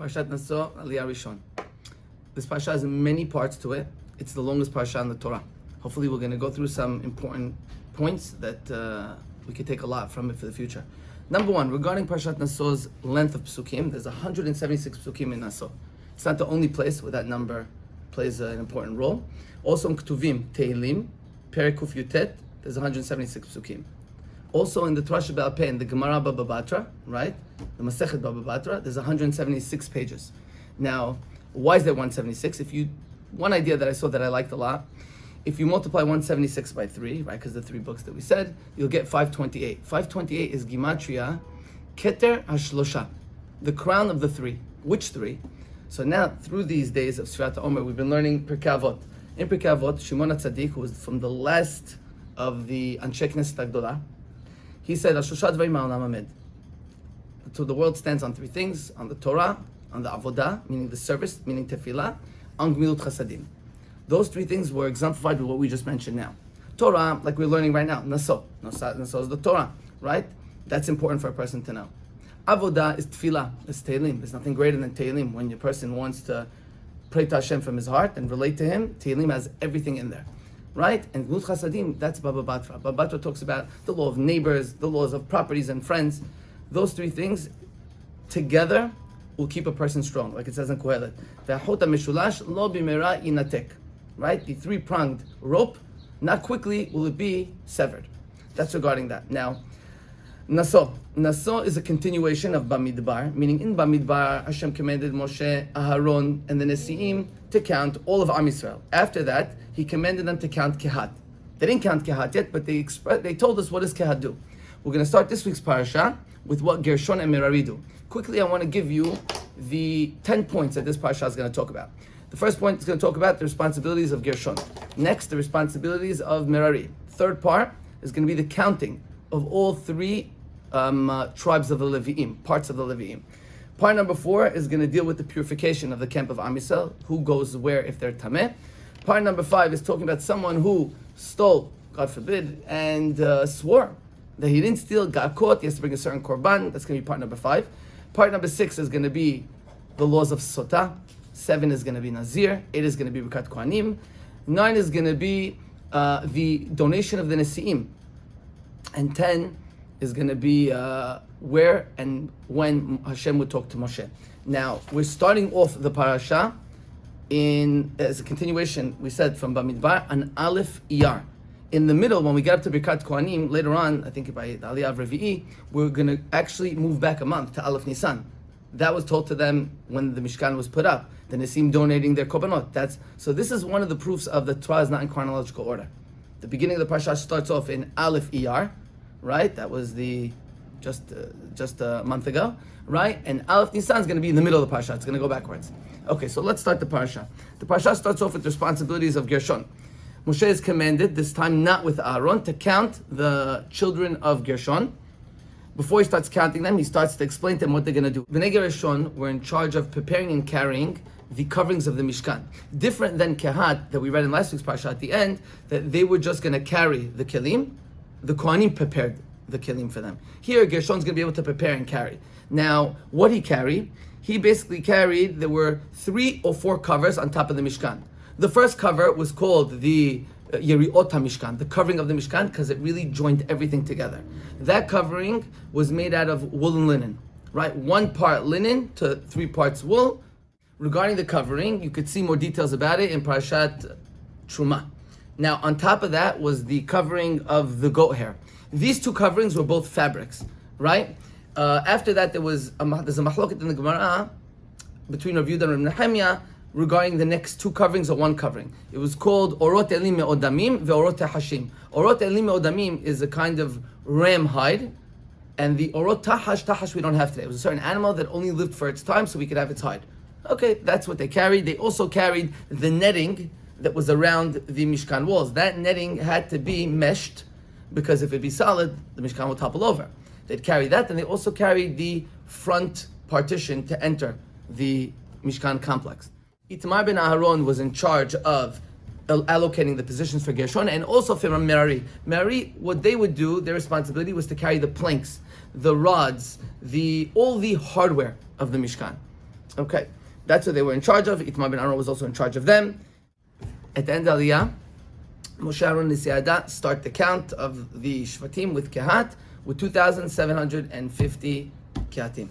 Parashat Naso, Aliyah Rishon. This parasha has many parts to it. It's the longest parasha in the Torah. Hopefully we're going to go through some important points that we could take a lot from it for the future. Number one, regarding Parashat Naso's length of psukim, there's 176 psukim in Naso. It's not the only place where that number plays an important role. Also in Ketuvim, Tehillim, Perek Kuf Yutet, there's 176 psukim. Also in the Torah Shebe'al Peh, in the Gemara Baba Batra, right? The Masechet Baba Batra, there's 176 pages. Now, why is there 176? One idea that I saw that I liked a lot, if you multiply 176 by 3, right, because the 3 books that we said, you'll get 528. 528 is Gimatria Keter HaShlosha, the crown of the 3. Which 3? So now, through these days of Sfirat HaOmer, we've been learning Pirkei Avot. In Pirkei Avot, Shimon HaTzadik, who was from the last of the Anshe Knesset HaGdolah, he said, HaShlosha Dvarim Ha'olam Hamed. So the world stands on 3 things: on the Torah, on the Avodah, meaning the service, meaning Tefillah, on Gmilut Chasadim. Those 3 things were exemplified with what we just mentioned now. Torah, like we're learning right now, Naso. Naso is the Torah, right? That's important for a person to know. Avodah is Tefillah, it's Tehillim. There's nothing greater than Tehillim. When your person wants to pray to Hashem from his heart and relate to Him, Tehillim has everything in there, right? And Gmilut Chasadim, that's Baba Batra. Baba Batra talks about the law of neighbors, the laws of properties and friends. Those 3 things together will keep a person strong, like it says in Kohelet. Ve'achot ha'meshulash lo bimera yinatek. Right? The 3-pronged rope, not quickly will it be severed. That's regarding that. Now, Naso. Naso is a continuation of Bamidbar, meaning in Bamidbar, Hashem commanded Moshe, Aharon, and the Nesi'im to count all of Am Yisrael. After that, He commanded them to count Kehat. They didn't count Kehat yet, but they told us what does Kehat do. We're going to start this week's parasha with what Gershon and Merari do. Quickly, I want to give you the 10 points that this parasha is going to talk about. The first point is going to talk about the responsibilities of Gershon. Next, the responsibilities of Merari. Third part is going to be the counting of all 3 tribes of the Levi'im, parts of the Levi'im. Part number 4 is going to deal with the purification of the camp of Am Yisrael, who goes where if they're tameh. Part number 5 is talking about someone who stole, God forbid, and swore that he didn't steal, got caught, he has to bring a certain korban. That's going to be part number 5. Part number 6 is going to be the laws of Sotah. 7 is going to be Nazir. 8 is going to be Birkat Kohanim. 9 is going to be the donation of the Nesi'im. And 10 is going to be where and when Hashem would talk to Moshe. Now, we're starting off the parasha as a continuation, we said, from Bamidbar, an Aleph Iyar. In the middle, when we get up to Birkat Kohanim, later on, I think by the Aliyah Revi'i, we're going to actually move back a month to Aleph Nisan. That was told to them when the Mishkan was put up. The Nesim donating their korbanot. So this is one of the proofs of the Torah is not in chronological order. The beginning of the parasha starts off in Aleph Iyar, right? That was just a month ago, right? And Aleph Nisan is going to be in the middle of the parasha. It's going to go backwards. Okay, so let's start the parasha. The parasha starts off with the responsibilities of Gershon. Moshe is commanded, this time not with Aaron, to count the children of Gershon. Before he starts counting them, he starts to explain to them what they're going to do. Bnei Gershon were in charge of preparing and carrying the coverings of the Mishkan. Different than Kehat that we read in last week's parasha at the end, that they were just going to carry the kelim. The Kohanim prepared the kelim for them. Here, Gershon's going to be able to prepare and carry. Now, what he carried? He basically carried, there were 3 or 4 covers on top of the Mishkan. The first cover was called the Yeriot HaMishkan, the covering of the Mishkan, because it really joined everything together. That covering was made out of wool and linen, right? 1 part linen to 3 parts wool. Regarding the covering, you could see more details about it in Parashat Truma. Now, on top of that was the covering of the goat hair. These 2 coverings were both fabrics, right? After that, there's a mahloket in the Gemara between Rav Yehuda and Rav Nehemiah regarding the next 2 coverings or 1 covering. It was called Orot Elim Me'odamim ve'Orot Hashim. Orot Elim Me'odamim is a kind of ram hide, and the Orot Tahash we don't have today. It was a certain animal that only lived for its time, so we could have its hide. Okay, that's what they carried. They also carried the netting that was around the Mishkan walls. That netting had to be meshed, because if it'd be solid, the Mishkan would topple over. They'd carry that, and they also carried the front partition to enter the Mishkan complex. Itamar ben Aharon was in charge of allocating the positions for Gershon and also for Merari. Merari, what they would do, their responsibility was to carry the planks, the rods, all the hardware of the Mishkan. Okay, that's what they were in charge of. Itmar ben Aaron was also in charge of them. At the end of Aliyah, Moshe Aaron and Siyada start the count of the Shvatim with Kehat with 2,750 Kehatim.